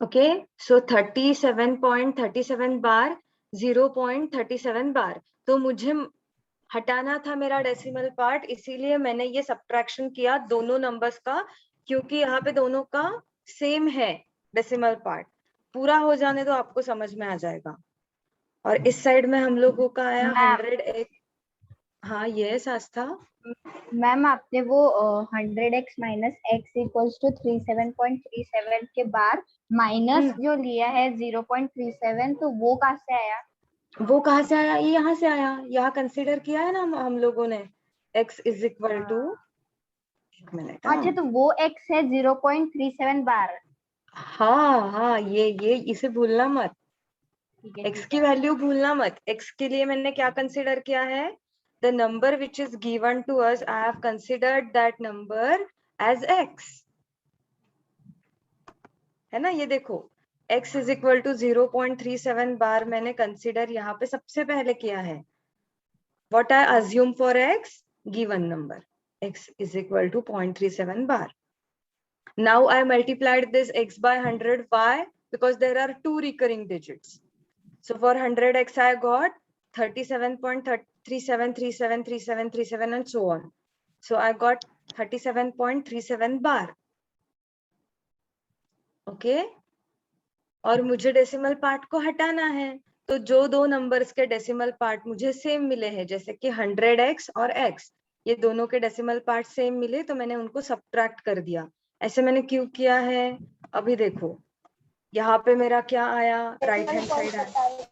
Okay, सो 37.37 बार 0.37 बार। तो मुझे हटाना था मेरा डेसिमल पार्ट, इसीलिए मैंने ये सब्ट्रैक्शन किया दोनों नंबर्स का, क्योंकि यहाँ पे दोनों का सेम है डेसिमल पार्ट। पूरा हो जाने तो आपको समझ में आ जाएगा। और इस साइड में हम लोगों का आया 100x। हाँ यस आस्था। मैम आपने वो 100x minus x equals to 37.37 के बाद माइनस जो लिया है 0.37, तो वो कहाँ से आया? वो कहाँ से आया? ये यहाँ से आया, यहाँ कंसीडर किया है ना हम लोगों ने x इज इक्वल टू, एक मिनट। अच्छा, तो वो x है 0.37 बार। हाँ हाँ, ये इसे भूलना मत, x की वैल्यू भूलना मत। x के लिए मैंने क्या कंसीडर किया है? The number which is given to us, I have considered that number as x, है ना। ये देखो x is equal to 0.37 bar मैंने कंसीडर यहाँ पे सबसे पहले किया है। What I assume for x, given number x is equal to 0.37 bar. Now I multiplied this x by 100. Why? Because there are two recurring digits. So for 100x I got 37.37373737 and so on. So I got 37.37 bar. Okay. और मुझे decimal part को हटाना है, तो जो दो numbers के decimal part मुझे सेम मिले हैं, जैसे कि 100x और x, ये दोनों के डेसिमल पार्ट सेम मिले, तो मैंने उनको सब्ट्रैक्ट कर दिया। ऐसे मैंने क्यों किया है? अभी देखो यहाँ पे मेरा क्या आया, राइट हैंड साइड आया।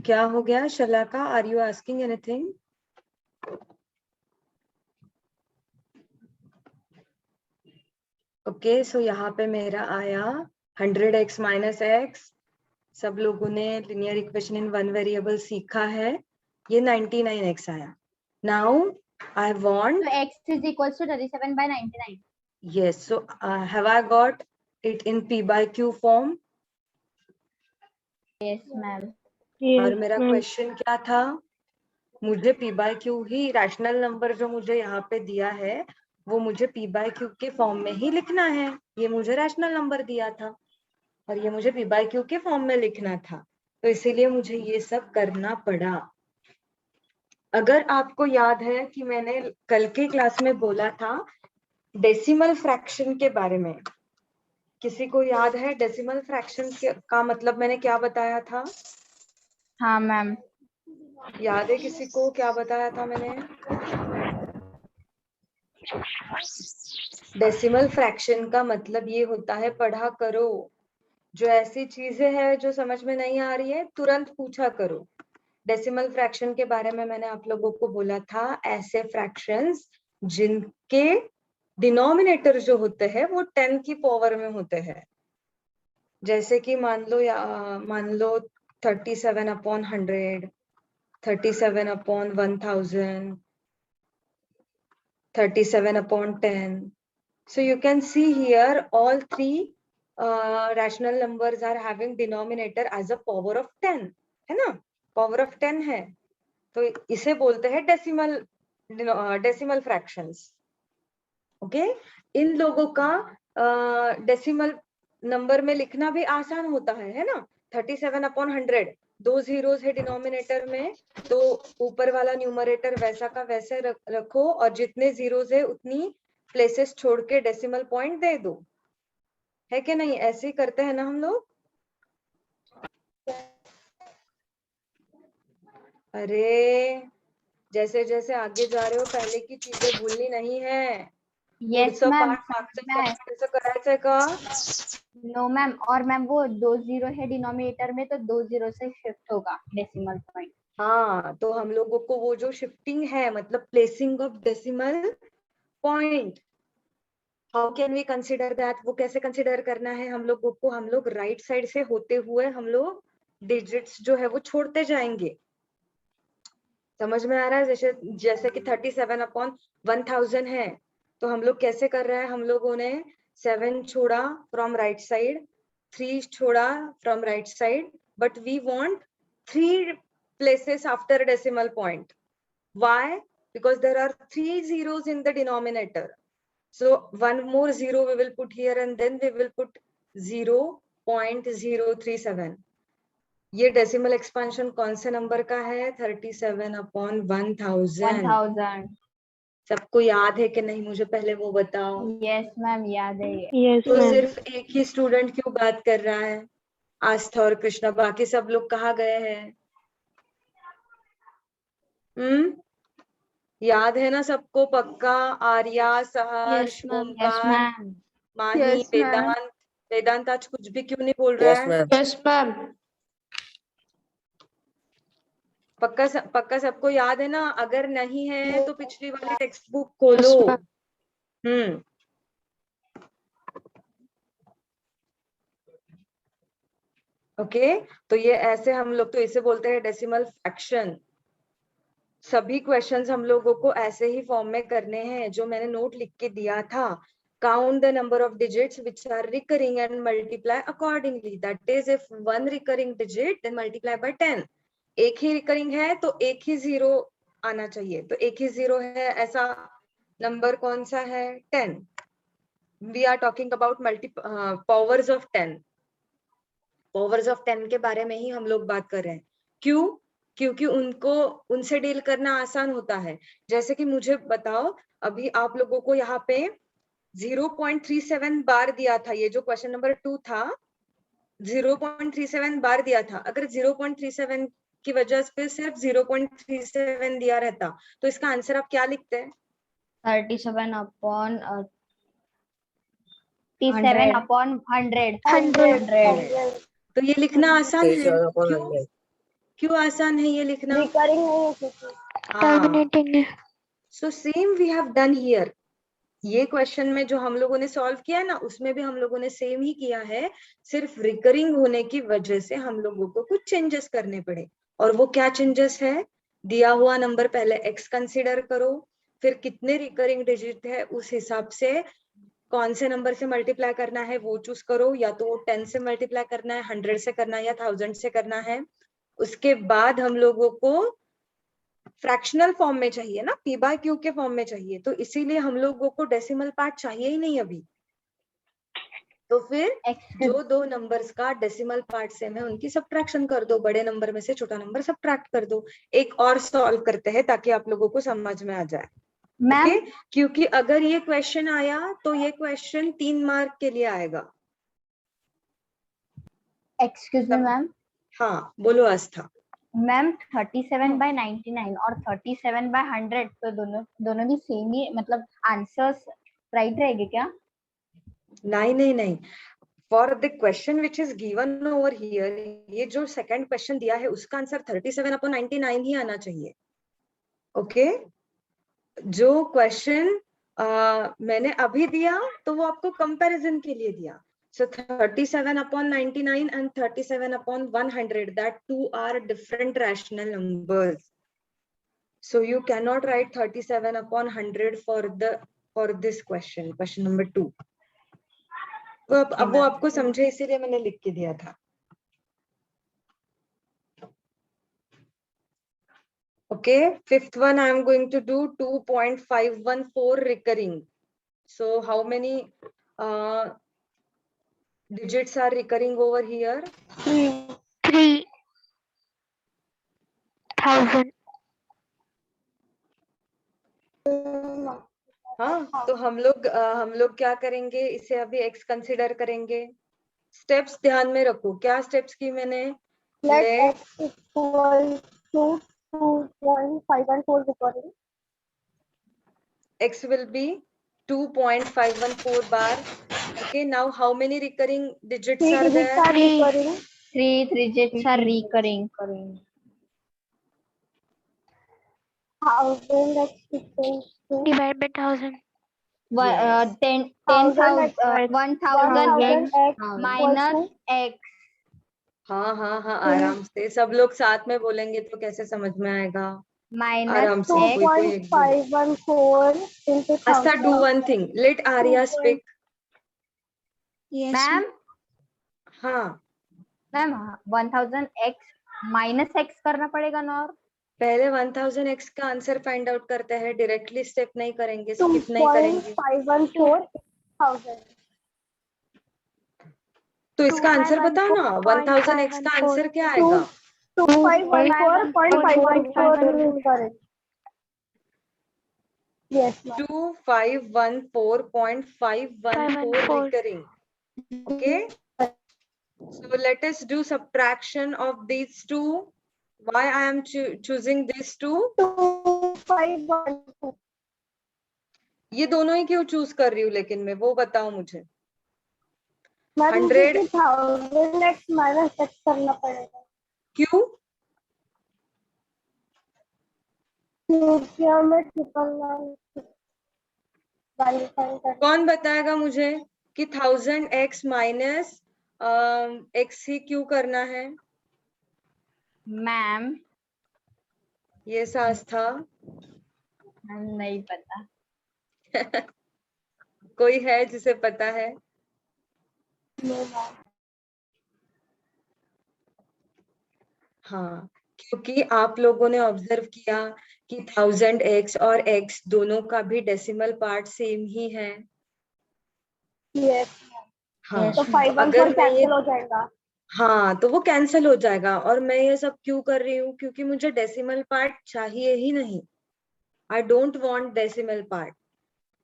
क्या हो गया Shalaka, are you asking anything? Okay, so यहाँ पे मेरा आया 100x माइनस x। सब लोगों ने linear equation in one variable सीखा है। ये 99x आया। नाउ आई वांट, तो x is equals to 37/99. yes, so have I got it in p by q form? Yes ma'am. और मेरा क्वेश्चन क्या था? मुझे p by q he, rational number जो मुझे यहाँ पे दिया है वो मुझे p by q के फॉर्म में ही लिखना है। ये मुझे रैशनल नंबर दिया था और ये मुझे p by q के फॉर्म में लिखना था, तो इसीलिए मुझे ये सब करना पड़ा। अगर आपको याद है कि मैंने कल के क्लास में बोला था डेसिमल फ्रैक्शन के बारे में, किसी को याद है डेसिमल फ्रैक्शन का मतलब मैंने क्या बताया था? हाँ मैम। याद है किसी को क्या बताया था मैंने? डेसिमल फ्रैक्शन का मतलब ये होता है, पढ़ा करो, जो ऐसी चीजें हैं जो समझ में नहीं आ रही है तुरंत पूछा करो। डेसिमल फ्रैक्शन के बारे में मैंने आप लोगों को बोला था, ऐसे फ्रैक्शंस जिनके डिनोमिनेटर जो होते हैं वो 10 की पावर में होते हैं। जैसे कि मान लो 37/100, 37/1000, 37/10. So you can see here all three rational numbers are having denominator as a power of 10, है ना, power of 10 है, तो इसे बोलते हैं डेसिमल फ्रैक्शंस। ओके, इन लोगों का डेसिमल नंबर में लिखना भी आसान होता है ना। 37/100, 2 जीरोस है डिनोमिनेटर में, तो ऊपर वाला न्यूमरेटर वैसा का वैसे रखो और जितने जीरोस है उतनी प्लेसेस छोड़ के डेसिमल पॉइंट दे दो, है कि नहीं? ऐसे ही करते हैं ना हम लोग। अरे जैसे जैसे आगे जा रहे हो पहले की चीजें भूलनी नहीं है। यस पुढचं मैम, पाठ मागचं पाठ कसं करायचंय का? No ma'am. और मैम वो 2 जीरो है डिनोमिनेटर में, तो 2 जीरो से शिफ्ट होगा डेसिमल पॉइंट। हाँ, तो हम लोगों को वो जो शिफ्टिंग है, मतलब placing of decimal point, how can we consider that? वो कैसे कंसिडर करना है हम लोगों को? हम लोग राइट साइड से होते हुए हम लोग डिजिट्स जो है वो छोड़ते जाएंगे। समझ में आ रहा है? जैसे जैसे कि 37/1000 है, तो हम लोग कैसे कर रहे हैं? हम लोगों ने 7 छोड़ा फ्रॉम राइट साइड, 3 छोड़ा from right side, but we want 3 places after decimal point. Why? Because there are 3 zeros in the denominator. So one more zero we will put here and then we will put 0.037. ये decimal expansion कौन से number का है? 37/1000. 1000. सबको याद है कि नहीं? मुझे पहले वो बताओ. यस मैम, याद है ये. यस तो मैम। सिर्फ एक ही स्टूडेंट क्यों बात कर रहा है? आस्था और कृष्णा, बाकी सब लोग कहाँ गए हैं? याद है ना सबको पक्का? Arya, Saharsh, Yes, ma'am. Yes Omkar, ma'am. Mahi, Yes, ma'am. Vedant. Vedant आज कुछ भी क्यों नहीं बोल रहा है? Yes ma'am. पक्का सबको याद है ना? अगर नहीं है तो पिछली वाली टेक्स्ट बुक खोलो. Yes, ma'am. ओके, तो ये ऐसे हम लोग तो इसे बोलते हैं डेसिमल फ्रैक्शन. सभी क्वेश्चंस हम लोगों को ऐसे ही फॉर्म में करने हैं जो मैंने नोट लिख के दिया था. Count the number of digits which are recurring and multiply accordingly. That is, if one recurring digit, then multiply by 10. एक ही रिकरिंग है तो एक ही जीरो आना चाहिए. तो एक ही जीरो है, ऐसा नंबर कौन सा है? 10. We are talking about powers of 10. Powers of 10 के बारे में ही हम लोग बात कर रहे हैं. क्यों? क्योंकि उनसे डील करना आसान होता है. जैसे कि मुझे बताओ, अभी आप लोगों को यहाँ पे 0.37 बार दिया था. ये जो क्वेश्चन नंबर 2 था, 0.37 बार दिया था. अगर 0.37 की वजह से सिर्फ 0.37 दिया रहता तो इसका आंसर आप क्या लिखते हैं? 37/100. तो ये लिखना आसान है. क्यों आसान है ये लिखना? टर्मिनेटिंग है। So same we have done here. ये क्वेश्चन में जो हम लोगों ने सॉल्व किया ना, उसमें भी हम लोगों ने सेम ही किया है. सिर्फ रिकरिंग होने की वजह से हम लोगों को कुछ चेंजेस करने पड़े. और वो क्या चेंजेस है? दिया हुआ नंबर पहले x कंसीडर करो, फिर कितने रिकरिंग डिजिट है उस हिसाब से कौन से नंबर से मल्टीप्लाई करना है वो चूज करो. या तो 10 से मल्टीप्लाई करना है, 100 से करना है, या 1000 से करना है. उसके बाद हम लोगों को फ्रैक्शनल फॉर्म में चाहिए ना, p बाय q के फॉर्म में चाहिए. तो इसीलिए हम लोगों को डेसिमल पार्ट चाहिए ही नहीं अभी. तो फिर जो दो नंबर्स का डेसिमल पार्ट सेम है उनकी सब्ट्रैक्शन कर दो. बड़े नंबर में से छोटा नंबर सब्ट्रैक्ट कर दो. एक और सॉल्व करते हैं ताकि आप लोगों को समझ में आ जाए. मैम, ओके, क्योंकि अगर ये क्वेश्चन आया तो ये क्वेश्चन 3 मार्क के लिए आएगा. Excuse me ma'am. हाँ बोलो आस्था. मैम 37/99 और 37/100 तो दोनों भी सेम ही, मतलब आंसर्स राइट रहेंगे क्या? नहीं. For the question which is given over here, ये जो सेकंड क्वेश्चन दिया है उसका आंसर 37/99 ही आना चाहिए. ओके, जो क्वेश्चन मैंने अभी दिया तो वो आपको कंपैरिजन के लिए दिया. So 37/99 and 37/100, that two are different rational numbers. So you cannot write 37/100 for this question number 2. तो अब वो आपको समझे इसीलिए मैंने लिख के दिया था. Okay, fifth one I am going to do 2.514 recurring. So how many digits are recurring over here? 3000. हाँ, तो हम लोग क्या करेंगे? इसे अभी x कंसिडर करेंगे. स्टेप्स ध्यान में रखो. क्या स्टेप्स की मैंने? Let x equal to 2.514 recurring. X will be 2.514 bar. Okay, now how many recurring digits Three are digits there? are recurring. 3 digits are recurring. 1000 x equals to Divide by 1000. 10,000 1000 x x minus equals x. हाँ, आराम से सब लोग साथ में बोलेंगे तो कैसे समझ में आएगा? minus आराम से to कोई एक बोले. 2.514 into Asta, 1000. do one thing. Let Arya speak. Yes. Ma'am, हाँ, 1000 x minus x करना पड़ेगा ना? और पहले 1000x का आंसर फाइंड आउट करते हैं, डायरेक्टली स्टेप नहीं करेंगे, स्किप नहीं करेंगे। 2.514,000. तो इसका आंसर बताओ ना, 1000x का आंसर क्या आएगा? 2514.514 is correct. Yes, ma'am. 2514.514 recurring. Okay. So let us do subtraction of these two. Why I am choosing these two? 2512. ये दोनों ही क्यों चूज कर रही हूँ लेकिन मैं, वो बताओ मुझे। मैम 100 मुझे 1000x माइनस x करना पड़ेगा क्यों? क्योंकि हमें 999 वैल्यू फाइंड करना। कौन बताएगा मुझे कि 1000x माइनस x ही क्यों करना है? मैम ये सास था। नहीं पता। कोई है जिसे पता है? No, ma'am. हाँ, क्योंकि आप लोगों ने ऑब्जर्व किया कि 1000x और x दोनों का भी डेसिमल पार्ट सेम ही है। Yes. हाँ, तो 514 अगर मैं ये, कैंसिल हो जाएगा। हाँ तो वो कैंसिल हो जाएगा। और मैं ये सब क्यों कर रही हूँ? क्योंकि मुझे डेसिमल पार्ट चाहिए ही नहीं। I don't want decimal part.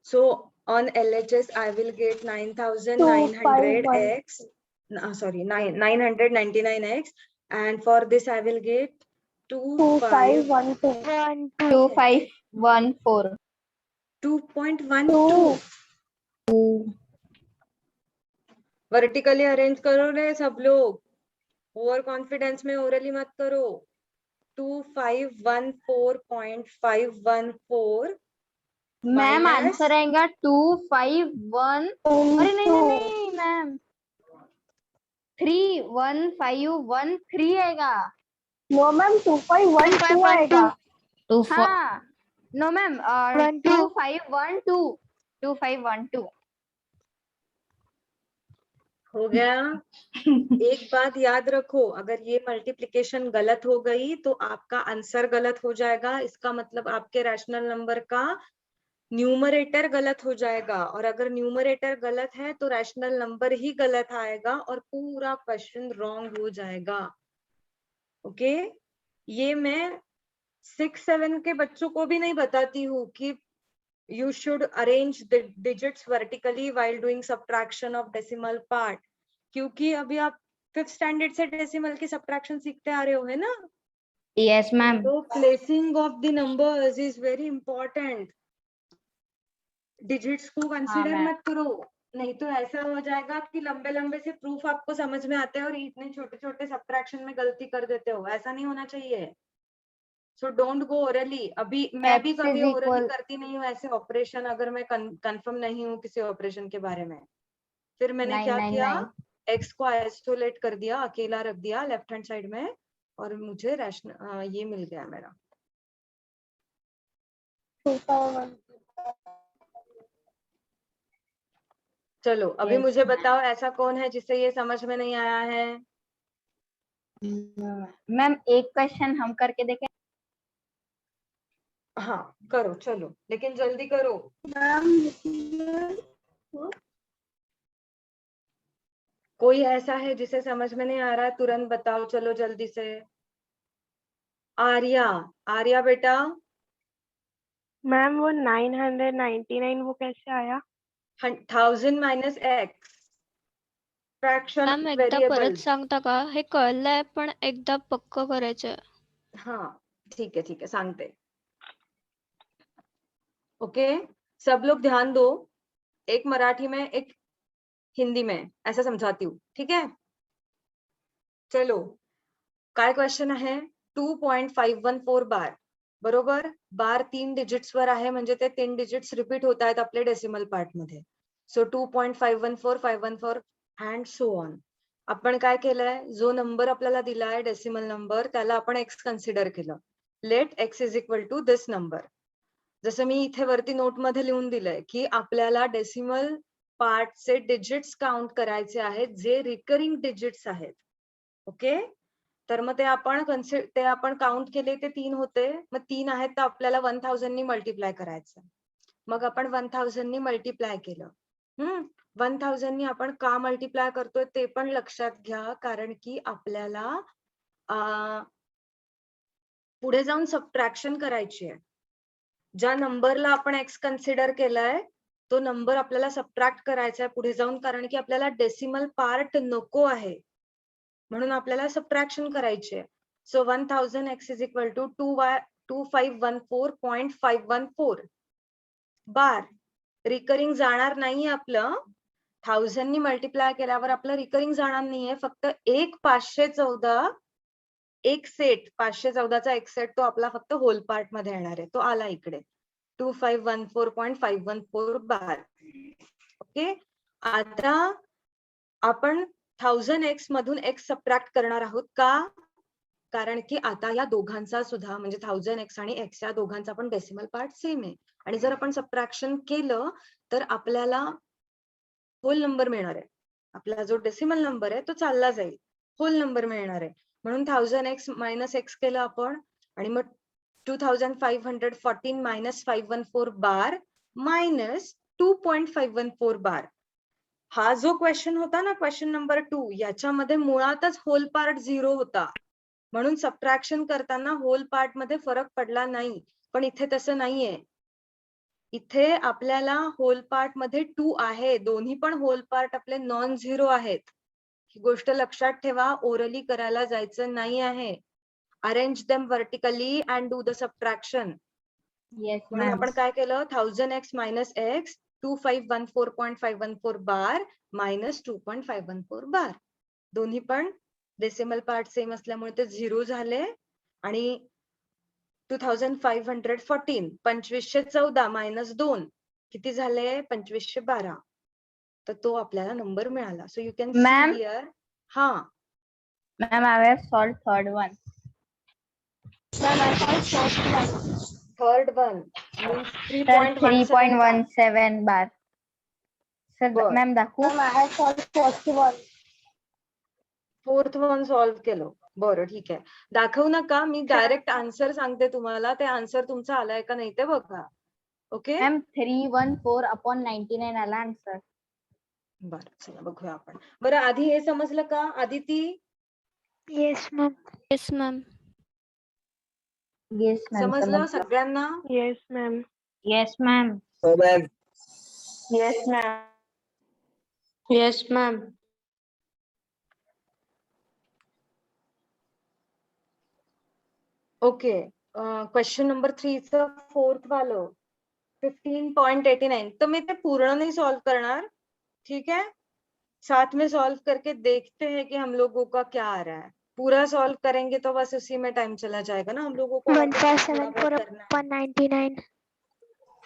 So on LHS I will get 9900x. Sorry, 999x, and for this I will get 2512. 2514. 2.12. Vertically arrange करो रे सब लोग, ओवर कॉन्फिडेंस में ओरली मत करो। 2514.514 मैम minus आंसर आएगा 251। अरे नहीं मैम 31513 आएगा। नो मैम 2512 आएगा। हाँ नो मैम 2512 हो गया। एक बात याद रखो, अगर ये मल्टीप्लिकेशन गलत हो गई तो आपका आंसर गलत हो जाएगा। इसका मतलब आपके रैशनल नंबर का न्यूमरेटर गलत हो जाएगा, और अगर न्यूमरेटर गलत है तो रैशनल नंबर ही गलत आएगा और पूरा क्वेश्चन रॉन्ग हो जाएगा। ओके, ये मैं 6-7 के बच्चों को भी नहीं बताती हूँ कि you should arrange the digits vertically while doing subtraction of decimal part, क्योंकि अभी आप 5th स्टैंडर्ड से डेसिमल की सब्ट्रैक्शन सीखते आ रहे हो, है ना? Yes ma'am. तो placing of the numbers is very important. Digits को कंसीडर मत करो, नहीं तो ऐसा हो जाएगा कि लंबे लंबे से प्रूफ आपको समझ में आते हैं और इतने छोटे छोटे सब्ट्रैक्शन में गलती कर देते हो। ऐसा नहीं होना चाहिए। So don't go orally. अभी मैं भी कभी ओरली करती नहीं हूँ ऐसे ऑपरेशन, अगर मैं कंफर्म नहीं हूँ किसी ऑपरेशन के बारे में। फिर मैंने क्या किया, एक्स को आइसोलेट कर दिया, अकेला रख दिया लेफ्ट हैंड साइड में, और मुझे रैशनल ये मिल गया मेरा। चलो अभी मुझे बताओ, ऐसा कौन है जिसे ये समझ में नहीं आया है? मैम एक क्वेश्चन हम करके देखें। हाँ करो, चलो लेकिन जल्दी करो। कोई ऐसा है जिसे समझ में नहीं आ रहा है? तुरंत बताओ, चलो जल्दी से। आर्या, आर्या बेटा। मैम वो 999 वो कैसे आया? 1000 मायनस एक्स, फ्रॅक्शन मॅम एकदा परत व्हेरिएबल। सांगता का? हे कळलंय पण एकदा पक्क करायचंय. हाँ ठीक है सांगते। ओके, सब लोग ध्यान दो, एक मराठी में एक हिंदी में ऐसा समझाती हूँ, ठीक है? चलो, काय क्वेश्चन आहे? 2.514 बार, बरोबर? बार 3 डिजिट्स वर आहे, म्हणजे ते 3 डिजिट्स रिपीट होत आहेत आपले डेसिमल पार्ट मध्ये. सो 2.514, 514 अँड सो ऑन. आपण काय केलंय, जो नंबर आपल्याला दिलाय डेसिमल नंबर, त्याला आपण एक्स कन्सिडर केलं. Let x is equal to this number. जसं मी इथे वरती नोट मध्ये लिहून दिलंय की आपल्याला डेसिमल पार्टचे डिजिट्स काउंट करायचे आहेत जे रिकरिंग डिजिट्स आहेत. ओके, तर मग ते आपण काउंट केले ते 3 होते. मग 3 आहेत तर आपल्याला 1000 नी मल्टिप्लाय करायचं. मग आपण 1000 नी मल्टिप्लाय केलं. 1000 नी आपण का मल्टिप्लाय करतोय ते पण लक्षात घ्या, कारण की आपल्याला पुढे जाऊन सबट्रॅक्शन करायची आहे. ज्या नंबरला आपण एक्स कन्सिडर केलाय तो नंबर आपल्याला सबट्रॅक्ट करायचा आहे पुढे जाऊन, कारण की आपल्याला डेसिमल पार्ट नको आहे, म्हणून आपल्याला सबट्रॅक्शन करायची आहे. So 1000x is equal to 2514.514 bar. Recurring जाणार नाहीये आपलं. 1000 नी मल्टिप्लाय केल्यावर आपलं रिकरिंग जाणार नाहीये, फक्त एक 514 एक सेट 514चा एक सेट तो आपला फक्त होल पार्ट मध्ये येणार आहे. तो आला इकडे 2514.514 बार. ओके, आता आपण 1000x मधून x सबट्रॅक्ट करणार आहोत का, कारण की आता या दोघांचा सुद्धा म्हणजे 1000x आणि x या दोघांचा पण डेसिमल पार्ट सेम आहे. आणि जर आपण सबट्रॅक्शन केलं तर आपल्याला होल नंबर मिळणार आहे. आपला जो डेसिमल नंबर आहे तो चालला जाईल, होल नंबर मिळणार आहे. म्हणून 1000x मायनस x केलं आपण आणि मग 2514 मायनस 514 बार मायनस 2.514 बार. हा जो क्वेश्चन होता ना, क्वेश्चन नंबर 2, याच्यामध्ये मुळातच होल पार्ट 0 होता, म्हणून सबट्रॅक्शन करताना होल पार्ट मध्ये फरक पडला नाही. पण इथे तसं नाहीये. इथे आपल्याला होल पार्ट मध्ये 2 आहे, दोन्ही पण होल पार्ट आपले नॉन झिरो आहेत. ही गोष्ट लक्षात ठेवा, ओरली करायला जायचं नाही आहे. Arrange them vertically and do the subtraction. Yes म्हणून मॅम. आपण काय केलं, 1000x मायनस x 2514.514 बार मायनस 2.514 बार. दोन्ही पण डेसिमल पार्ट सेम असल्यामुळे ते 0 झाले. आणि 2514 2514 मायनस 2 किती झाले, 2512. तर तो आपल्याला नंबर मिळाला. So you can see Ma'am? Here. हा Ma'am, I have solved third one. Ma'am, I have solved one. Third one means Sir, 3.17. 3.17 bar. Sir, बर. ma'am दाखवू? Ma'am, I have solved first one. Fourth one solve केलं. बरं ठीक आहे, दाखवू नका, मी direct answer सांगते तुम्हाला. ते आन्सर तुमचा आलाय का नाही ते बघा. ओके, Ma'am, 314/99 आला आन्सर. बरं चला बघूया आपण. बरं आधी हे समजलं का Aditi? Yes ma'am. Yes ma'am. Yes, ma'am. समजलं समजलं. सगळ्यांना? Yes ma'am. Yes, ma'am. Yes, ma'am. Yes ma'am. Okay, question number 3 च फोर्थ वालं 15.89. तर मी ते पूर्ण नहीं सॉल्व करणार, ठीक है, साथ में सॉल्व करके देखते हैं कि हम लोगों का क्या आ रहा है. पूरा सॉल्व करेंगे तो बस उसी में टाइम चला जाएगा ना, हम लोगों को और कुछ थोड़ा बहुत करना है. 1.99.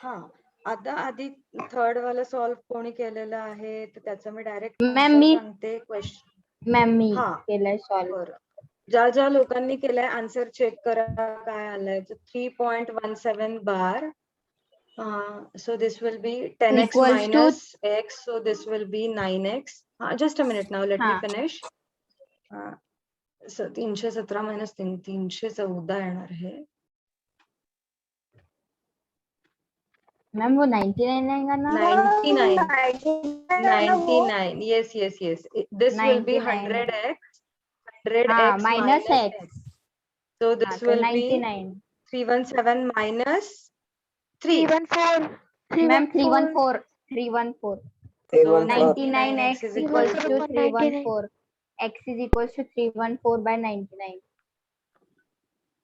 हाँ, आता आधी थर्ड वाला सॉल्व कोणी केलेलं आहे तर त्याचं मी डायरेक्ट Ma'am, आन्सर मी- सांगते. क्वेश्चन Ma'am, मी हा. केलंय solve. बरं, ज्या ज्या लोकांनी केलंय आन्सर चेक करा काय आलंय. 3.17 बार. So this will be 10x Equals to- minus x, so this will be 9x. Just a minute now, let me हाँ. finish. So 317 minus 314 येणार आहे. Ma'am, वो 99 आएगा ना? 99. Yes. This will be 100x. 100x हाँ, minus minus x. So हाँ, this तो will be 99. 317 minus 3. 314. Ma'am, 314. 314. So 99x is equals equal to to 314. X is equals to 314 by 99.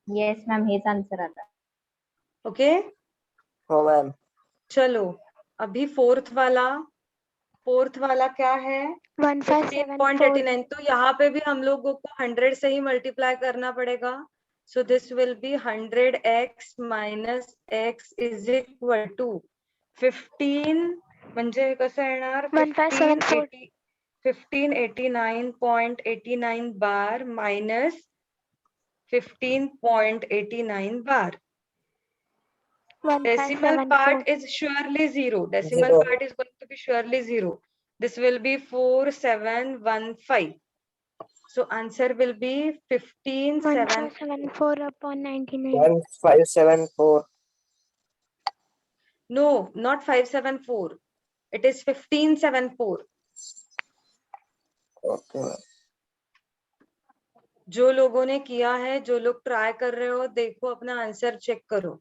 Yes, ma'am, H answer आता. okay. हो ma'am. चलो अभी fourth वाला क्या है, 15.89. तो यहाँ पे भी हम लोगों को 100 से ही मल्टीप्लाई करना पड़ेगा. So this will be 100x minus x is equal to 15 म्हणजे कसं येणार, 1589.89 bar minus 15.89 bar. Decimal part is surely 0. Decimal Zero. part is going to be surely 0. This will be 4715. So answer will be 15,7. 1574 upon 99. 1574. No, not 574. It is 1574. Okay. जो लोगों ने किया है, जो लोग ट्राई कर रहे हो, देखो अपना आंसर चेक करो.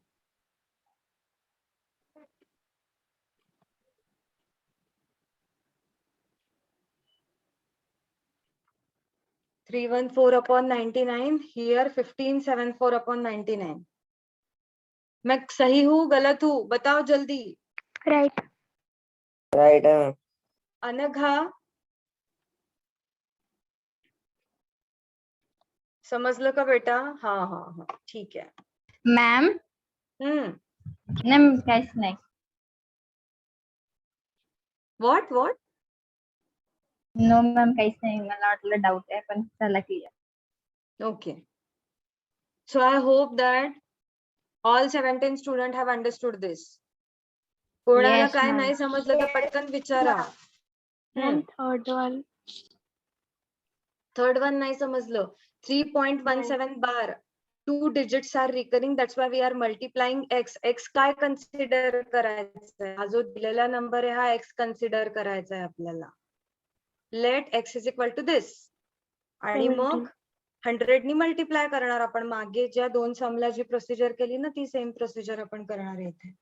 Three 314 upon 99. Here 1574 upon 99. मैं सही हूँ गलत हूँ बताओ जल्दी. Right. Right. अनघा समझ लो का बेटा. हाँ हाँ हाँ ठीक है. मैम मैम काहीच नाही. What? नो मॅम काहीच नाही. मला वाटलं डाऊट आहे पण चला clear. Okay. So I hope that all 17 students have understood this. कोणाला Yes, काय ma'am. नाही समजलं तर पटकन विचारा. And third one. Third one नाही समजलं. 3.17 bar. 2 digits are recurring. That's why we are multiplying x. X काय consider करायचं आहे? हा जो दिलेला नंबर आहे हा x consider करायचा आहे आपल्याला. Let x is equal to this. आणि 70. मग 100 नी मल्टिप्लाय करणार आपण. मागे ज्या दोन समला जी प्रोसिजर केली ना ती सेम प्रोसिजर आपण करणार आहे इथे.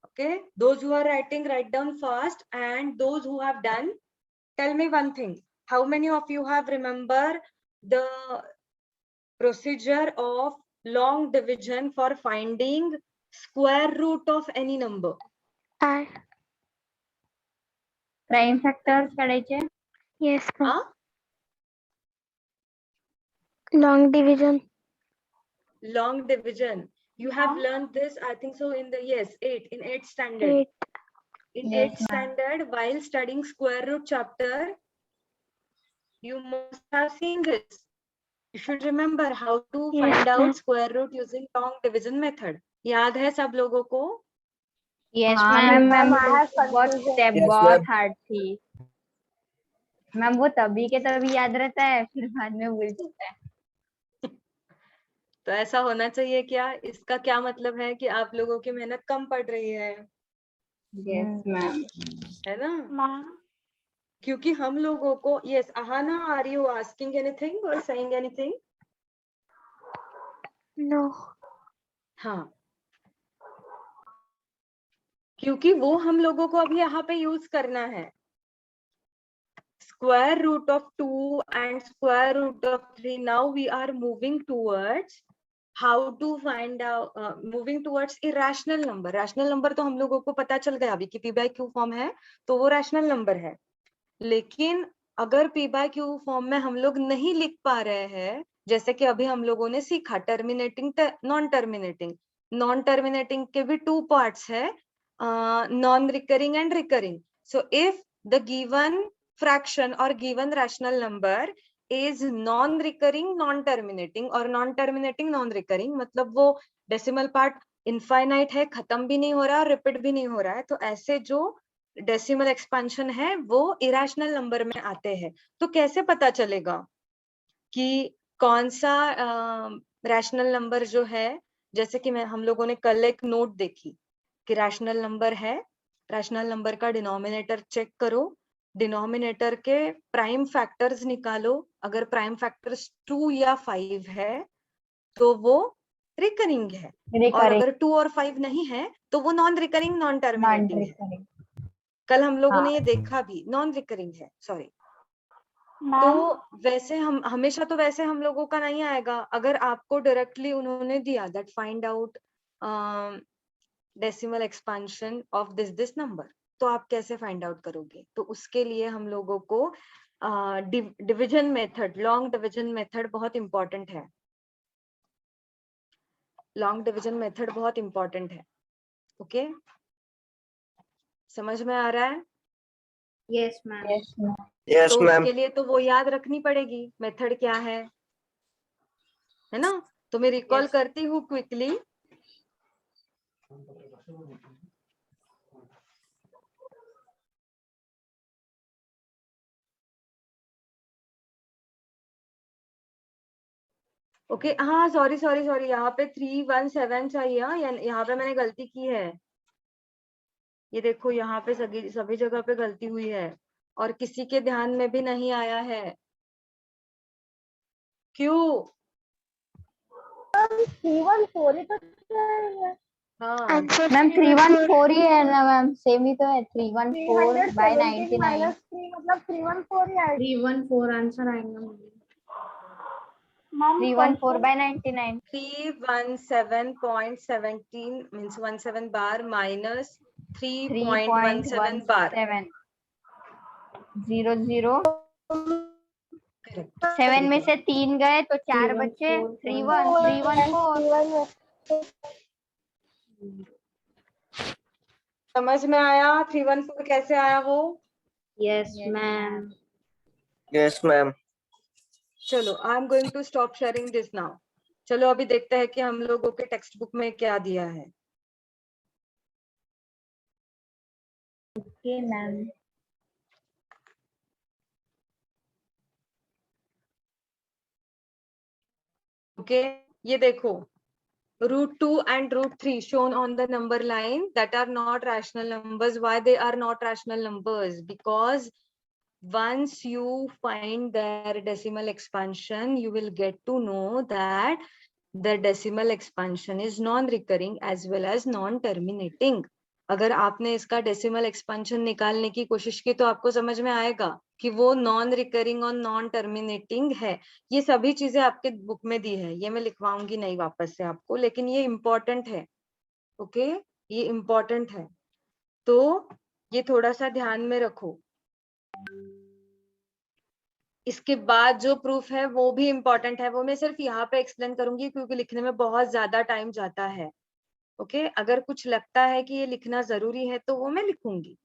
Okay, those who are writing, write down fast, and those who have done, tell me one thing. How many of you have remember the procedure of long division for finding square root of any number? I. Prime factors काढायचे. Yes, ma'am. Huh? Long division. Long division. You have learned this, I think so, in the 8th standard. 8. In Yes, 8th ma'am. standard, while studying square root chapter, you must have seen this. You should remember how to Yes, find ma'am. out square root using long division method. याद है सब लोगों को? Yes हाँ, ma'am. ma'am, ma'am I have बहुत confusion. Step Yes, बहुत ma'am. Hard थी. Ma'am वो तभी के तभी याद रहता है फिर बाद में भूल जाता है. तो ऐसा होना चाहिए क्या? इसका क्या मतलब है कि आप लोगों की मेहनत कम पड़ रही है, यस मैम. है ना? Ma'am. क्योंकि हम लोगों को yes, Ahana, are you asking anything or saying anything? No. हाँ, क्योंकि वो हम लोगों को अभी यहाँ पे यूज करना है. Square root of 2 and square root of 3. Now we are moving towards how to find out, moving towards irrational number. Rational number तो हम लोगों को पता चल गया अभी कि p by q फॉर्म है तो वो rational number है. लेकिन अगर p by q फॉर्म में हम लोग नहीं लिख पा रहे हैं, जैसे कि अभी हम लोगों ने सीखा terminating non terminating. Non terminating के भी 2 पार्ट्स है, non recurring and recurring. So if the given fraction or given rational number is non-recurring, non-terminating और non-terminating, non-recurring, मतलब वो decimal part infinite है, खत्म भी नहीं हो रहा, repeat भी नहीं हो रहा है, तो ऐसे जो decimal expansion है वो irrational number में आते हैं. तो कैसे पता चलेगा कि कौन सा rational number जो है? जैसे कि हम लोगों ने कल एक नोट देखी कि rational number है, rational number का denominator चेक करो, डिनोमिनेटर के प्राइम फैक्टर्स निकालो. अगर प्राइम फैक्टर्स 2 या 5 है तो वो रिकरिंग है, और अगर 2 और 5 नहीं है तो वो नॉन रिकरिंग, नॉन टर्मिनेटिंग है. कल हम लोगों ने ये देखा भी, नॉन रिकरिंग है. सॉरी. तो वैसे हम हमेशा तो वैसे हम लोगों का नहीं आएगा. अगर आपको डायरेक्टली उन्होंने दिया that find out decimal expansion of this number, तो आप कैसे फाइंड आउट करोगे? तो उसके लिए हम लोगों को division method, long division method बहुत इंपॉर्टेंट है. लॉन्ग डिवीजन मेथड बहुत इंपॉर्टेंट है. ओके, समझ में आ रहा है? Yes ma'am. Yes, तो ma'am. उसके लिए तो वो याद रखनी पड़ेगी मेथड क्या है ना? तो मैं रिकॉल करती हूँ क्विकली. ओके हाँ सॉरी सॉरी सॉरी, यहाँ पे 317 चाहिए। हाँ यहाँ पे मैंने गलती की है, ये देखो यहाँ पे सभी जगह पे गलती हुई है और किसी के ध्यान में भी नहीं आया है। क्यों? 314 ही तो है। हाँ आंसर मैम 314 ही है ना मैम, सेम ही तो है 314 बाय 317 99। -3 मतलब 314 ही आएगा। 314 आंसर आएगा। Ma'am 314 by 99। 317.17 means 17 bar minus 3.17 bar. 3.17 0 correct 7 में से 3 गए तो 4 बचे, 314 314। समझ में आया 314 कैसे आया वो? Yes ma'am. Yes, ma'am. चलो I am going to stop sharing this now. चलो अभी देखते हैं कि हम लोगों के टेक्स्ट बुक में क्या दिया है। Okay ma'am. ओके ये देखो, √2 and √3 shown on the number line that are not rational numbers. Why they are not rational numbers? Because once you find their decimal expansion, you will get to know that the decimal expansion is non-recurring as well as non-terminating. अगर आपने इसका decimal expansion निकालने की कोशिश की तो आपको समझ में आएगा कि वो नॉन रिकरिंग और नॉन टर्मिनेटिंग है। ये सभी चीजें आपके बुक में दी है, ये मैं लिखवाऊंगी नहीं वापस से आपको, लेकिन ये इम्पोर्टेंट है। ओके ये इम्पोर्टेंट है, तो ये थोड़ा सा ध्यान में रखो। इसके बाद जो प्रूफ है वो भी इम्पोर्टेंट है, वो मैं सिर्फ यहाँ पे एक्सप्लेन करूंगी क्योंकि लिखने में बहुत ज्यादा टाइम जाता है। ओके अगर कुछ लगता है कि ये लिखना जरूरी है तो वो मैं लिखूंगी।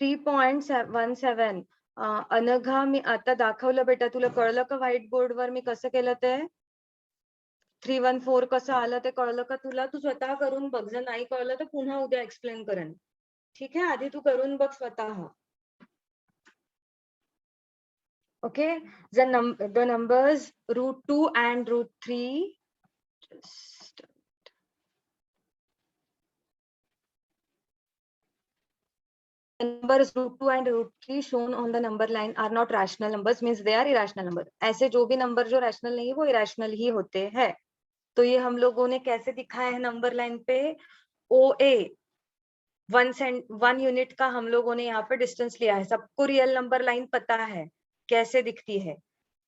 3.17 अनघा मी आता दाखवलं बेटा, तुला कळलं का व्हाईट बोर्ड वर मी कसं केलं ते? 314 कसं आलं ते कळलं का तुला? तू स्वतः करून बघ, जर नाही कळलं तर पुन्हा उद्या एक्सप्लेन करेन, ठीक आहे? आधी तू करून बघ स्वतः। Okay the numbers √2 and √3 numbers √2 and √3 shown on the number line are not rational numbers, means they are irrational number. ऐसे जो भी नंबर जो रैशनल नहीं है वो इरेशनल ही होते हैं। तो ये हम लोगों ने कैसे दिखाया है नंबर लाइन पे? OA 1 यूनिट का हम लोगों ने यहाँ पे डिस्टेंस लिया है। सबको रियल नंबर लाइन पता है कैसे दिखती है।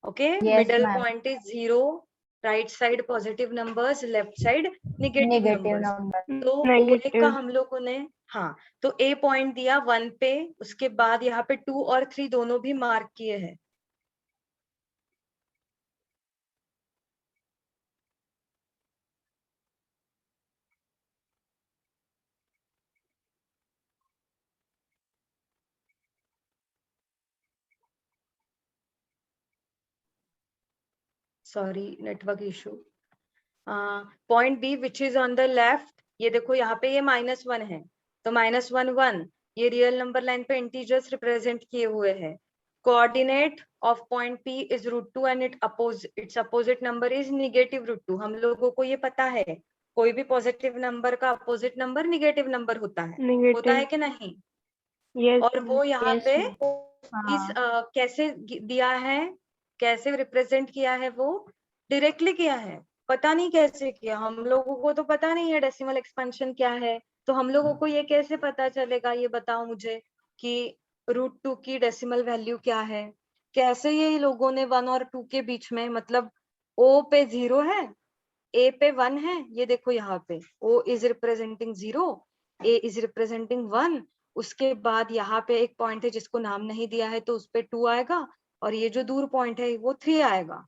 Okay middle point is 0, right side positive numbers, left side negative numbers. तो OA का हम लोगों ने हाँ तो A पॉइंट दिया 1 पे, उसके बाद यहाँ पे 2 और 3 दोनों भी मार्क किए हैं। Sorry network issue. Point B which is on the left, ये देखो यहाँ पे ये -1 है तो -1 1, ये रियल नंबर लाइन पे इंटीजर्स रिप्रेजेंट किए हुए हैं। Coordinate of point P is √2 and it's opposite number is -√2। हम लोगों को ये पता है कोई भी पॉजिटिव नंबर का अपोजिट नंबर नेगेटिव नंबर होता है कि नहीं? और वो यहाँ पे इस कैसे दिया है, कैसे रिप्रेजेंट किया है? वो डायरेक्टली किया है, पता नहीं कैसे किया। हम लोगों को तो पता नहीं है डेसिमल एक्सपेंशन क्या है, तो हम लोगों को ये कैसे पता चलेगा? ये बताओ मुझे कि √2 की डेसिमल वैल्यू क्या है? कैसे ये लोगों ने 1 और 2 के बीच में, मतलब O पे 0 है, A पे 1 है, ये देखो यहाँ पे O is representing 0, A is representing 1, उसके बाद यहाँ पे एक पॉइंट है जिसको नाम नहीं दिया है तो उस पे 2 आएगा, और ये जो दूर पॉइंट है वो 3 आएगा।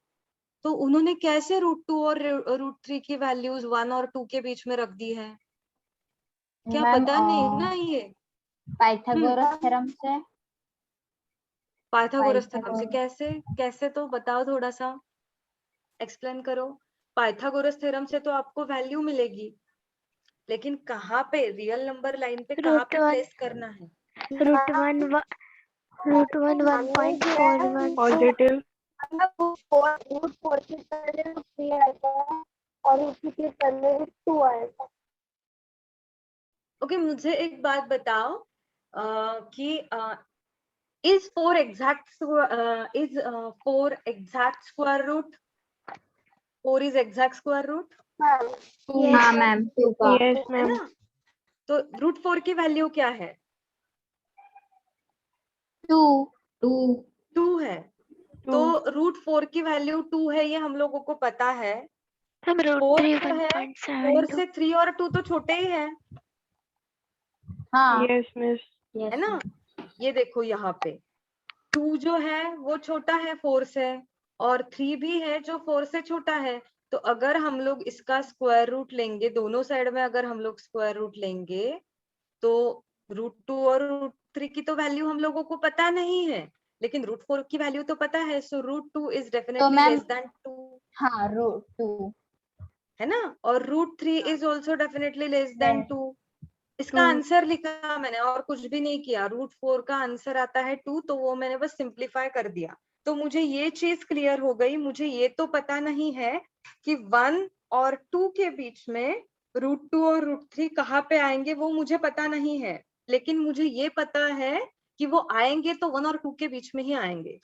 तो उन्होंने कैसे √2 और √3 की वैल्यूज 1 और 2 के बीच में रख दी है? क्या पता नहीं ना ये पाइथागोरस थ्योरम से। पाइथागोरस थ्योरम से कैसे? कैसे तो बताओ, थोड़ा सा एक्सप्लेन करो। पाइथागोरस थ्योरम से तो आपको वैल्यू मिलेगी, लेकिन कहाँ पे रियल नंबर लाइन पे Root कहाँ पे one. प्लेस करना है? Root one 1.41. पॉजिटिव मतलब रूट 4 के पहले 3 आएगा और उसी के पहले 2 आएगा। ओके, मुझे एक बात बताओ कि is 4 exact square root? 4 is exact square root? हाँ मैम 2 का यस है मैम। ना? तो रूट 4 की वैल्यू क्या है? 2 2 है। तो रूट 4 की वैल्यू 2 है, ये हम लोगों को पता है। हम root 4 3 जो है 4 1.72. से 3 और 2 तो छोटे ही हैं, हाँ यस मिस। है ना? ये देखो यहाँ पे 2 जो है वो छोटा है 4 से, और 3 भी है जो 4 से छोटा है। तो अगर हम लोग इसका स्क्वायर रूट लेंगे, दोनों साइड में अगर हम लोग स्क्वायर रूट लेंगे, तो रूट 2 और रूट 3 की तो वैल्यू हम लोगों को पता नहीं है, लेकिन रूट 4 की वैल्यू तो पता है। So root 2 is definitely ma'am- less than 2, हाँ रूट 2 है ना? और root 3 is also definitely less than 2। इसका 2 आंसर लिखा मैंने और कुछ भी नहीं किया। रूट 4 का आंसर आता है 2, तो वो मैंने बस सिंप्लीफाई कर दिया। तो मुझे ये चीज क्लियर हो गई। मुझे ये तो पता नहीं है कि 1 और 2 के बीच में रूट 2 और रूट 3 कहाँ पे आएंगे, वो मुझे पता नहीं है। लेकिन मुझे ये पता है कि वो आएंगे तो 1 और 2 के बीच में ही आएंगे।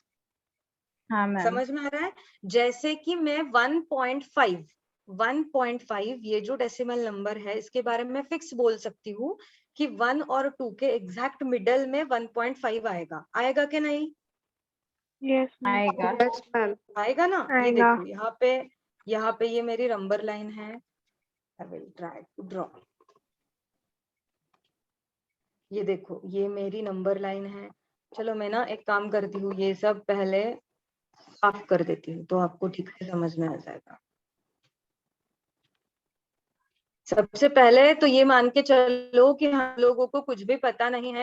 हाँ मैम समझ में आ रहा है? जैसे कि मैं 1.5 ये जो डेसिमल नंबर है, इसके बारे में फिक्स बोल सकती हूँ कि 1 और 2 के एग्जैक्ट मिडल में 1.5 आएगा। आएगा कि नहीं? यस आएगा। Yes ma'am. आएगा ना? ये आएगा। देखो यहाँ पे ये मेरी नंबर लाइन है। I will try to draw. ये देखो ये मेरी नंबर लाइन है। चलो मैं ना एक काम करती हूँ, ये सब पहले साफ कर देती हूँ तो आपको ठीक से समझ में आ जाएगा। सबसे पहले तो ये मान के चलो कि हम लोगों को कुछ भी पता नहीं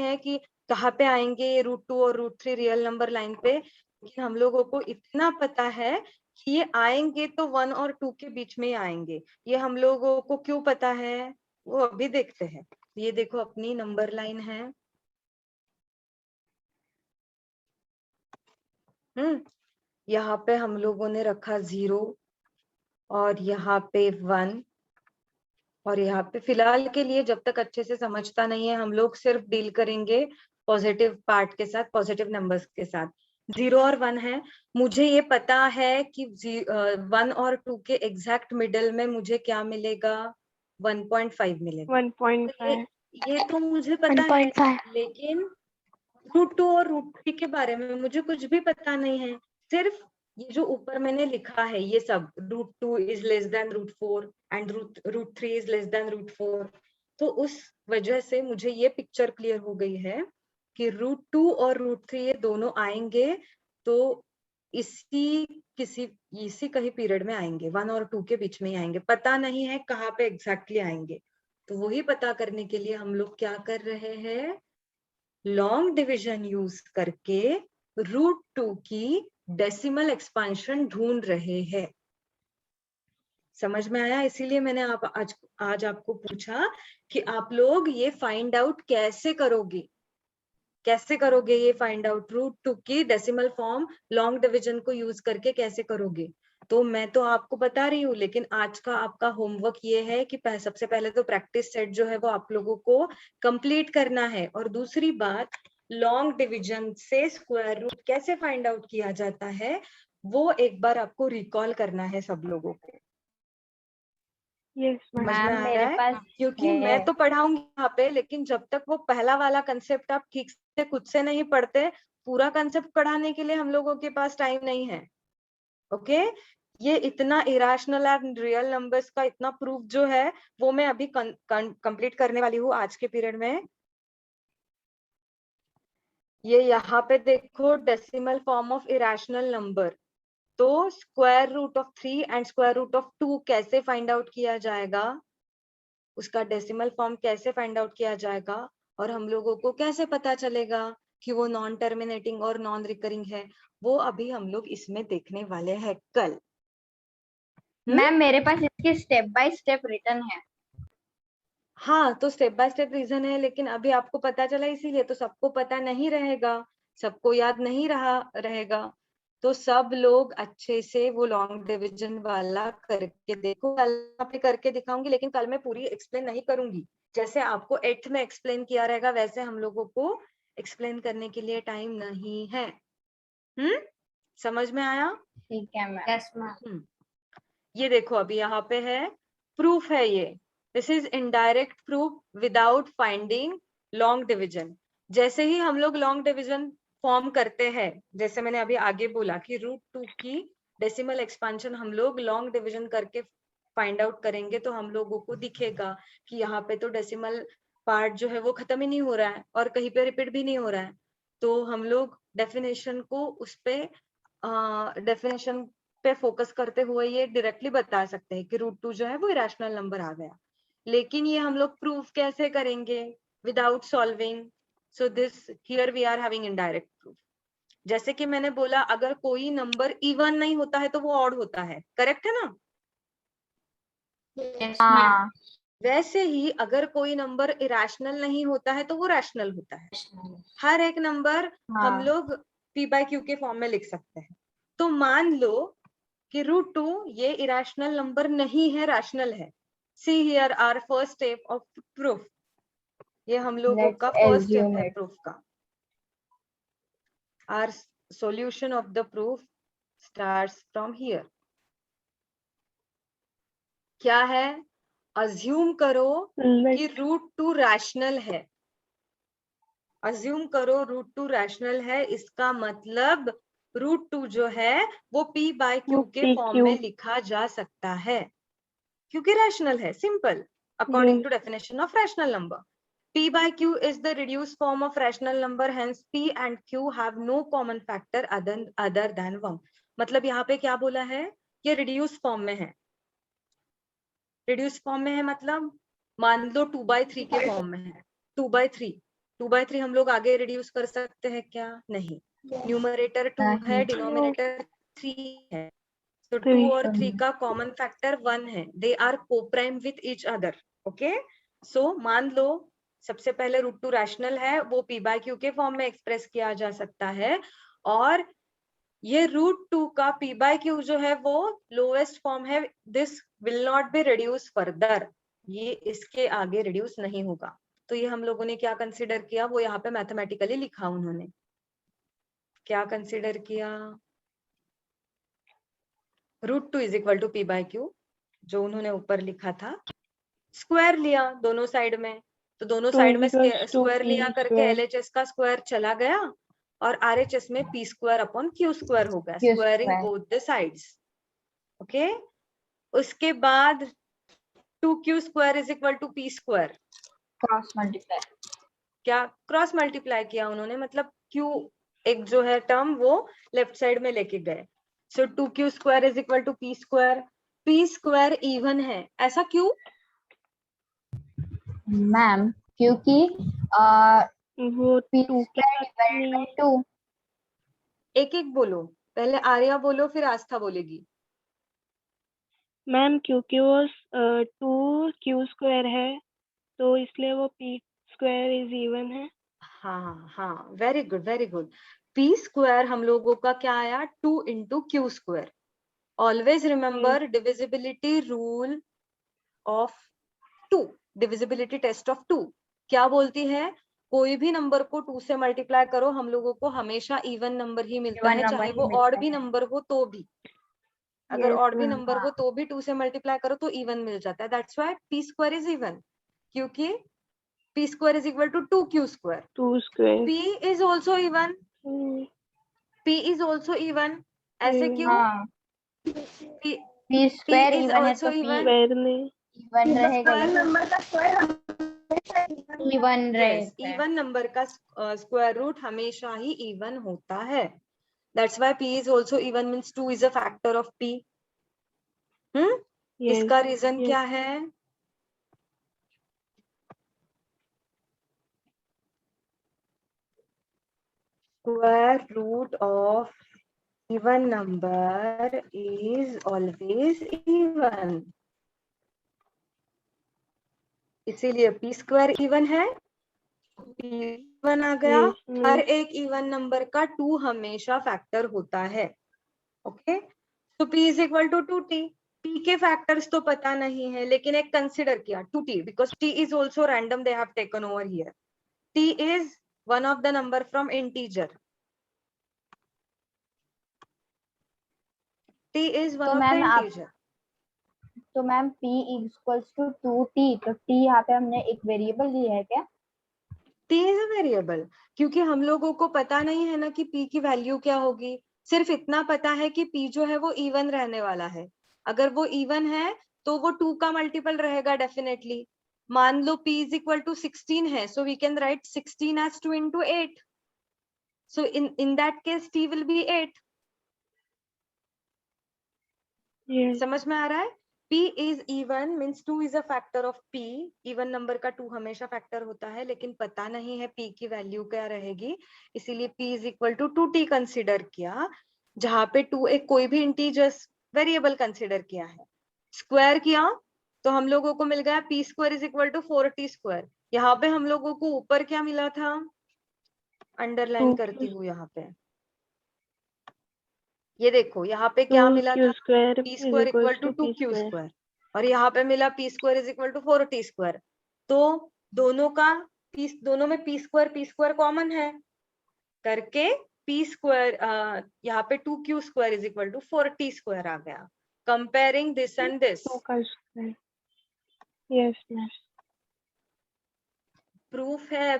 है कि कहाँ पे आएंगे रूट 2 और रूट 3 रियल नंबर लाइन पे। लेकिन हम लोगों को इतना पता है कि ये आएंगे तो 1 और 2 के बीच में ही आएंगे। ये हम लोगों को क्यों पता है वो अभी देखते हैं। ये देखो अपनी नंबर लाइन है। यहाँ पे हम लोगों ने रखा 0 और यहाँ पे 1, और यहाँ पे फिलहाल के लिए जब तक अच्छे से समझता नहीं है, हम लोग सिर्फ डील करेंगे पॉजिटिव पार्ट के साथ, पॉजिटिव नंबर्स के साथ। 0 और 1 है। मुझे ये पता है कि 1 और 2 के एग्जैक्ट मिडल में मुझे क्या मिलेगा? 1.5 मिलेगा। 1.5 ये तो मुझे पता है, 1.5. लेकिन रूट 2 और रूट 3 के बारे में मुझे कुछ भी पता नहीं है। सिर्फ ये जो ऊपर मैंने लिखा है ये सब, root 2 is less than root 4 and root 3 is less than root 4। तो उस वजह से मुझे ये पिक्चर क्लियर हो गई है कि रूट 2 और रूट 3 ये दोनों आएंगे तो इसी कहीं पीरियड में आएंगे, 1 और 2 के बीच में ही आएंगे। पता नहीं है कहाँ पे एग्जैक्टली आएंगे। तो वही पता करने के लिए हम लोग क्या कर रहे हैं? लॉन्ग डिवीजन यूज करके रूट 2 की डेसिमल एक्सपांशन ढूंढ रहे हैं। समझ में आया? इसीलिए मैंने आज आपको पूछा कि आप लोग ये फाइंड आउट कैसे करोगे। ये फाइंड आउट रूट 2 की डेसिमल फॉर्म लॉन्ग डिवीजन को यूज करके कैसे करोगे? तो मैं तो आपको बता रही हूँ, लेकिन आज का आपका होमवर्क ये है कि सबसे पहले तो प्रैक्टिस सेट जो है वो आप लोगों को कंप्लीट करना है। और दूसरी बात, लॉन्ग डिवीजन से स्क्वायर रूट कैसे फाइंड आउट किया जाता है वो एक बार आपको रिकॉल करना है सब लोगों को। यस समझ में मैम आ मेरे रहा है? पास क्योंकि है। मैं तो पढ़ाऊंगी यहाँ पे, लेकिन जब तक वो पहला वाला कंसेप्ट आप ठीक से खुद से नहीं पढ़ते, पूरा कंसेप्ट पढ़ाने के लिए हम लोगों के पास टाइम नहीं है। ओके? ये इतना इरेशनल एंड रियल नंबर्स का इतना प्रूफ जो है वो मैं अभी कंप्लीट करने वाली हूँ आज के पीरियड में। ये यहाँ पे देखो decimal form of irrational number. तो square root of 3 and square root of 2 कैसे फाइंड आउट किया जाएगा, उसका डेसिमल फॉर्म कैसे फाइंड आउट किया जाएगा, और हम लोगों को कैसे पता चलेगा कि वो नॉन टर्मिनेटिंग और नॉन रिकरिंग है, वो अभी हम लोग इसमें देखने वाले हैं कल। मैम मेरे पास इसकी स्टेप बाय स्टेप रिटर्न है। हाँ, तो स्टेप बाय स्टेप रीजन है, लेकिन अभी आपको पता चला इसीलिए, तो सबको पता नहीं रहेगा, सबको याद नहीं रहेगा, तो सब लोग अच्छे से वो लॉन्ग डिवीजन वाला करके देखो। कल पे करके दिखाऊंगी, लेकिन कल मैं पूरी एक्सप्लेन नहीं करूंगी। जैसे आपको 8th में एक्सप्लेन किया रहेगा, वैसे हम लोगों को एक्सप्लेन करने के लिए टाइम नहीं है। समझ में आया? ठीक है मैम। Yes ma'am. ये देखो अभी यहाँ पे है, प्रूफ है ये। This is indirect proof without finding long division. जैसे ही हम लोग लॉन्ग डिवीजन फॉर्म करते हैं, जैसे मैंने अभी आगे बोला कि √2 की डेसिमल एक्सपांशन हम लोग लॉन्ग डिवीजन करके फाइंड आउट करेंगे, तो हम लोगों को दिखेगा कि यहाँ पे तो डेसिमल पार्ट जो है वो खत्म ही नहीं हो रहा है और कहीं पे रिपीट भी नहीं हो रहा है। तो हम लोग डेफिनेशन को उस पे डेफिनेशन पे फोकस करते हुए ये डायरेक्टली बता सकते हैं कि √2 जो है वो इरेशनल नंबर आ गया। लेकिन ये हम लोग प्रूफ कैसे करेंगे? Without solving. So this here we are having indirect proof. जैसे कि मैंने बोला, अगर कोई नंबर इवन नहीं होता है तो वो ऑड होता है, करेक्ट है ना? Yes ma'am. हाँ वैसे ही अगर कोई नंबर इरेशनल नहीं होता है तो वो रैशनल होता है। हर एक नंबर हम हाँ लोग p/q के फॉर्म में लिख सकते हैं। तो मान लो कि √2 ये इरेशनल नंबर नहीं है, रैशनल है। See here our first step of proof. ये हम लोगों लेट्स का फर्स्ट स्टेप एज्यूम है इट। प्रूफ का। Our solution of the proof starts from here. क्या है? अज्यूम करो कि √2 रैशनल है। अज्यूम करो √2 रैशनल है, इसका मतलब √2 जो है वो p/q के फॉर्म में लिखा जा सकता है, क्योंकि रैशनल है। Simple, according to definition of rational number. p/q is the reduced form of rational number, hence p and q have no common factor other than 1। मतलब यहाँ पे क्या बोला है? ये रिड्यूस फॉर्म में है। रिड्यूस फॉर्म में है मतलब मान लो 2/3 के फॉर्म में है। 2/3 हम लोग आगे रिड्यूस कर सकते हैं क्या? नहीं। न्यूमरेटर 2 है, नहीं। डिनोमिनेटर 3 है, तो 2 और 3 का कॉमन फैक्टर 1 है। They are coprime with each other. Okay, so मान लो सबसे पहले √2 रैशनल है, वो p/q के फॉर्म में एक्सप्रेस किया जा सकता है, और ये √2 का p/q जो है वो लोएस्ट फॉर्म है। This will not be reduce further, ये इसके आगे रिड्यूस नहीं होगा। तो ये हम लोगों ने क्या कंसीडर किया, वो यहाँ पे मैथमेटिकली लिखा। उन्होंने क्या कंसीडर किया? √2 इज इक्वल टू p/q, जो उन्होंने ऊपर लिखा था, स्क्वायर लिया दोनों साइड में। तो दोनों साइड में स्क्वायर लिया करके LHS का स्क्वायर चला गया, और RHS में p²/q² हो गया, squaring both the sides. Okay, उसके बाद 2q² is equal to p²। Cross multiply. क्या क्रॉस मल्टीप्लाई किया उन्होंने? मतलब q एक जो है टर्म वो लेफ्ट साइड में लेके गए। So 2q² is equal to p²। p² even है, ऐसा क्यों? मैम क्योंकि वो p²/2। 1-1 बोलो, पहले आर्या बोलो फिर आस्था बोलेगी। मैम क्योंकि वो 2q² है, तो इसलिए वो p² इज इवन है। हाँ, very good very good. p² हम लोगों का क्या आया? 2 × q²। Always remember divisibility rule of 2, divisibility test of 2 क्या बोलती है? कोई भी नंबर को 2 से मल्टीप्लाई करो, हम लोगों को हमेशा इवन नंबर ही मिलता है, चाहे वो ऑड भी नंबर हो तो भी। अगर ऑड भी नंबर हो तो भी 2 से मल्टीप्लाई करो तो इवन मिल जाता है। That's why p² is even, क्योंकि p² is equal to 2q²। 2²। p is also even, p is also even. ऐसे क्यों? हाँ, p p² is इवन है also तो p even। इवन रहेगा ही। नंबर का स्क्वायर हमेशा इवन यस, रहता है। इवन नंबर का स्क्वायर रूट हमेशा ही इवन होता है। That's why p is also even means 2 is a factor of p। इसका रीजन क्या है? Square root of even number is always even। इसीलिए p स्क्वायर इवन है, p इवन आ गया। Yes, हर ma'am. एक इवन नंबर का 2 हमेशा फैक्टर होता है। ओके, तो p is equal to 2t। p के फैक्टर्स तो पता नहीं है, लेकिन एक कंसिडर किया 2t because t is also random, they have taken over here. t is one of the number from integer, t is one तो ऑफ द मैम आप इंटीजर। तो ma'am p equals to 2t, तो t यहाँ पे हमने एक variable लिया है क्या? t इज अ वेरिएबल, क्योंकि हम लोगों को पता नहीं है ना कि p की वैल्यू क्या होगी। सिर्फ इतना पता है कि p जो है वो इवन रहने वाला है। अगर वो इवन है तो वो 2 का मल्टीपल रहेगा डेफिनेटली। मान लो p इज इक्वल टू 16 है, so we can write 16 as 2 into 8, so in that case t will be 8। Yes. समझ में आ रहा है? p is even means 2 is a factor of p। Even number का 2 हमेशा फैक्टर होता है, लेकिन पता नहीं है p की वैल्यू क्या रहेगी, इसीलिए p is equal to 2t consider किया, जहां पे 2 एक कोई भी इंटीजर्स वेरिएबल कंसिडर किया है। स्क्वायर किया तो हम लोगों को मिल गया p square is equal to 4t square. यहाँ पे हम लोगों को ऊपर क्या मिला था, अंडरलाइन 2 करती हूँ यहाँ पे, ये देखो यहाँ पे क्या मिला था, q square p is square equal equals to to p 2q square. Square, और यहाँ पे मिला p square is equal to 4t square. तो दोनों में p स्क्वायर कॉमन है करके p स्क्वायर यहाँ पे 2q square is equal to 4t square आ गया। कंपेयरिंग दिस एंड दिस, 2 का square. Yes, ma'am. प्रूफ है,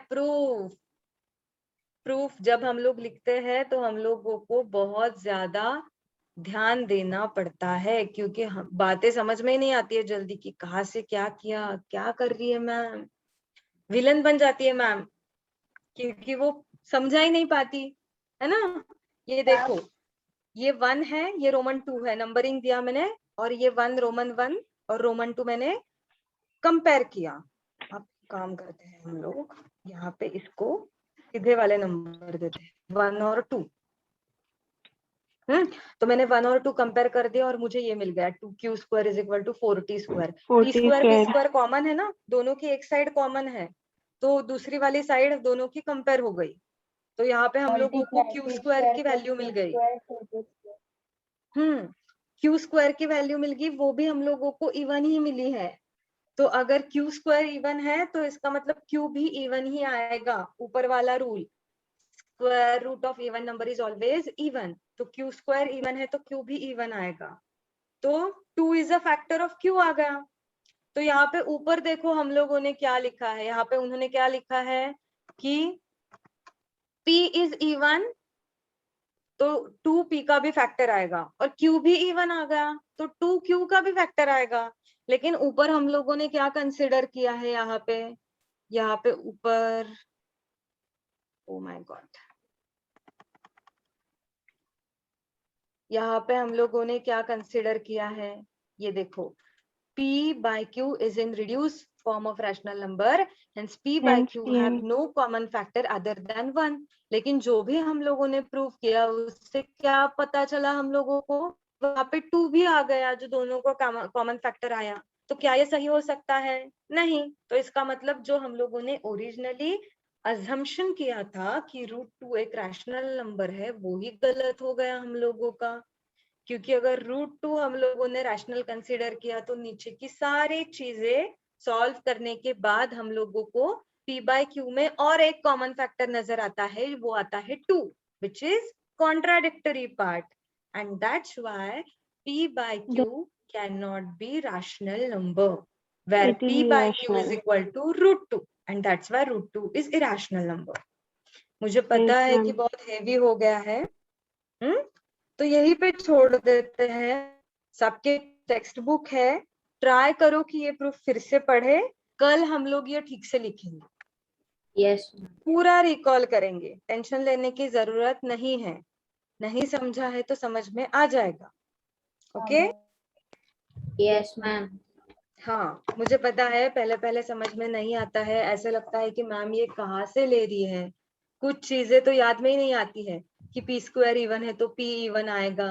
प्रूफ जब हम लोग लिखते हैं तो हम लोगों को बहुत ज्यादा ध्यान देना पड़ता है, क्योंकि बातें समझ में ही नहीं आती है जल्दी कि कहाँ से क्या किया, क्या कर रही है मैम, विलन बन जाती है मैम, क्योंकि वो समझा ही नहीं पाती है ना। ये देखो, ये 1 है, ये रोमन 2 है, नंबरिंग दिया मैंने, और ये 1 रोमन 1 और रोमन 2 मैंने कंपेयर किया। अब काम करते हैं हम लोग, यहाँ पे इसको सीधे वाले नंबर देते हैं 1 और 2। तो मैंने 1 और 2 कंपेयर कर दिया और मुझे ये मिल गया 2q square is equal to 4t square. 4t p square. Square common है ना, दोनों की एक साइड कॉमन है, तो दूसरी वाली साइड दोनों की कंपेयर हो गई, तो यहाँ पे हम लोगों को q स्क्वायर की वैल्यू मिल गई। q स्क्वायर की वैल्यू मिल गई, वो भी हम लोगों को इवन ही मिली है। तो अगर q स्क्वायर इवन है तो इसका मतलब q भी इवन ही आएगा, ऊपर वाला rule, square root of even number is always even, तो q स्क्वायर इवन है तो q भी इवन आएगा, तो 2 is a factor of q आ गया। तो यहाँ पे ऊपर देखो हम लोगों ने क्या लिखा है, यहाँ पे उन्होंने क्या लिखा है कि p इज इवन, तो 2p का भी फैक्टर आएगा, और q भी इवन आ गया तो 2q का भी फैक्टर आएगा। लेकिन ऊपर हम लोगों ने क्या कंसिडर किया है, यहाँ पे ऊपर, ओ माय गॉड, यहाँ पे हम लोगों ने क्या कंसिडर किया है, ये देखो, p by q is in reduced form of rational number, hence p by Hence q p have and no common factor other than 1। लेकिन जो भी हम लोगों ने प्रूव किया उससे क्या पता चला हम लोगों को, वहां पे 2 भी आ गया जो दोनों को कॉमन फैक्टर आया। तो क्या ये सही हो सकता है? नहीं। तो इसका मतलब जो हम लोगों ने ओरिजिनली अजम्पशन किया था कि √2 एक रैशनल नंबर है, वो ही गलत हो गया हम लोगों का, क्योंकि अगर √2 हम लोगों ने रैशनल कंसीडर किया तो नीचे की सारी चीजें सॉल्व करने के बाद हम लोगों को p by q में और एक कॉमन फैक्टर नजर आता है, वो आता है 2, which is contradictory part, and that's why p by q cannot be rational number, where it is p by q is irrational. equal to √2, and that's why √2 is irrational number। मुझे पता Yes, है कि ma'am. बहुत heavy हो गया है, तो यही पे छोड़ देते हैं। सबके टेक्स्ट बुक है, ट्राई करो कि ये प्रूफ फिर से पढ़े, कल हम लोग ये ठीक से लिखेंगे, यस पूरा रिकॉल करेंगे, टेंशन लेने की जरूरत नहीं है, नहीं समझा है तो समझ में आ जाएगा। ओके? Yes ma'am. हाँ, मुझे पता है पहले पहले समझ में नहीं आता है, ऐसे लगता है कि मैम ये कहाँ से ले रही है, कुछ चीजें तो याद में ही नहीं आती है कि p स्क्वायर इवन है तो p इवन आएगा,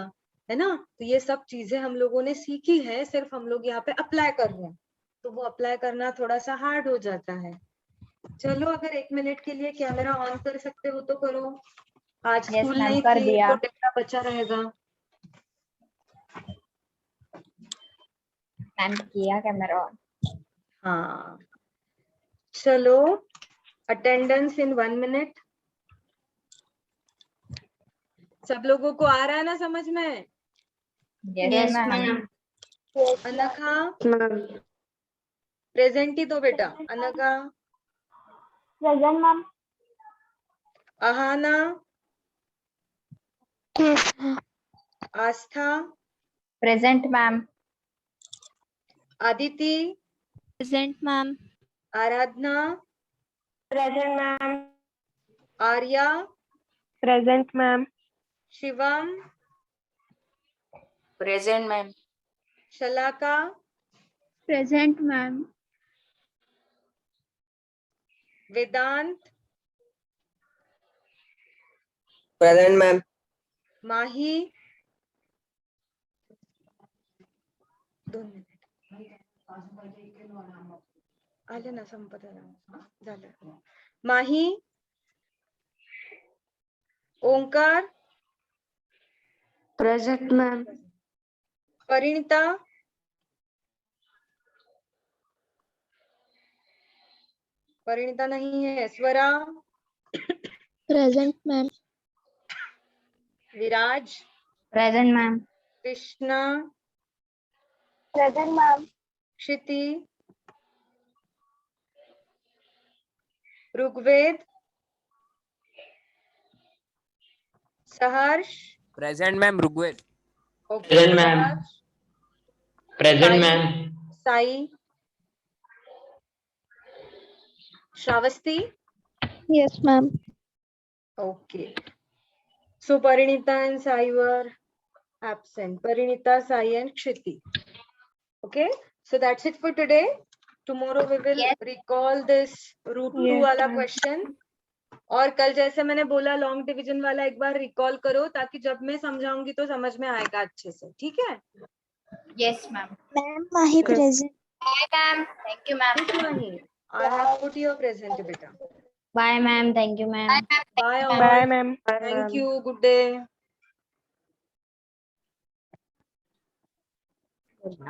है ना। तो ये सब चीजें हम लोगों ने सीखी है, सिर्फ हम लोग यहाँ पे अप्लाई कर रहे हैं। तो वो अप्लाई करना थोड़ा सा हार्ड हो जाता है। चलो अगर 1 मिनट के लिए कैमरा ऑन कर सकते हो तो करो। आज Yes, स्कूल ma'am, नहीं कर थी दिया। तो डेटा बचा रहेगा। मैम किया कैमरा ऑन। हाँ चलो अटेंडेंस इन 1 मिनट। सब लोगों को आ रहा है ना समझ में? Yes Yes, ma'am. ma'am. Anagha Ma'am. Present ही दो बेटा। Anagha, present ma'am. आहाना, आस्था, present ma'am. Aditi, present ma'am. आराधना, present ma'am. Arya, Present, ma'am. Shivam, Present, ma'am. शलाका, प्रेजेंट मैम। वेदांत, Present, ma'am. माही, 2 मिनिट आले ना संपत आलं. झालं. माही, ओंकार, Present, ma'am. परिणीता, परिणीता नहीं है. Swara, present ma'am. Viraj, present ma'am. Krishna, present ma'am. Kshiti, Rugved, Saharsh. Present, ma'am. Rugved. Okay, Present, ma'am. Saharsh, Present, Sai, ma'am. Sai, Shravasti. Yes ma'am. Okay. So Parinita and Sai were absent. Parinita, Sai and Kshiti. Okay. So that's it for today. Tomorrow we will Yes. recall this root 2 Yes, वाला ma'am. question. और कल जैसे मैंने बोला long division वाला एक बार recall करो ताकि जब मैं समझाऊंगी तो समझ में आएगा अच्छे से. ठीक है? Yes ma'am. Ma'am Mahi present. Bye ma'am. Thank you ma'am. नहीं. I have put your present बेटा. Bye ma'am. Thank you ma'am. Bye all. Bye, ma'am. Thank you. Good day.